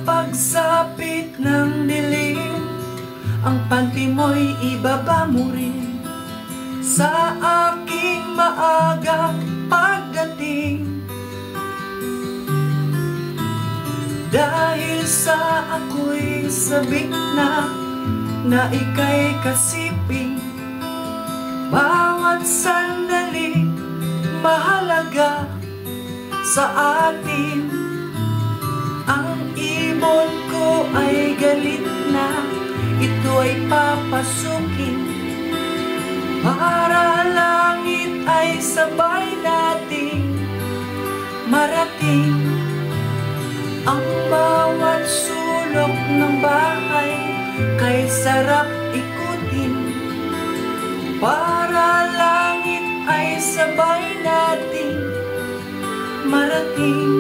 pagsapit ng dilim, ang panty mo'y ibaba mo rin sa aking maagang pagdating. Dahil sa ako'y sabik na ika'y kasiping, bawat sandali mahalaga sa atin. Ang ibon ko ay galit na, ito ay papasukin, para langit ay sabay nating marating. Ang bawat sulok ng bahay kay sarap ikutin, para langit ay sabay nating marating.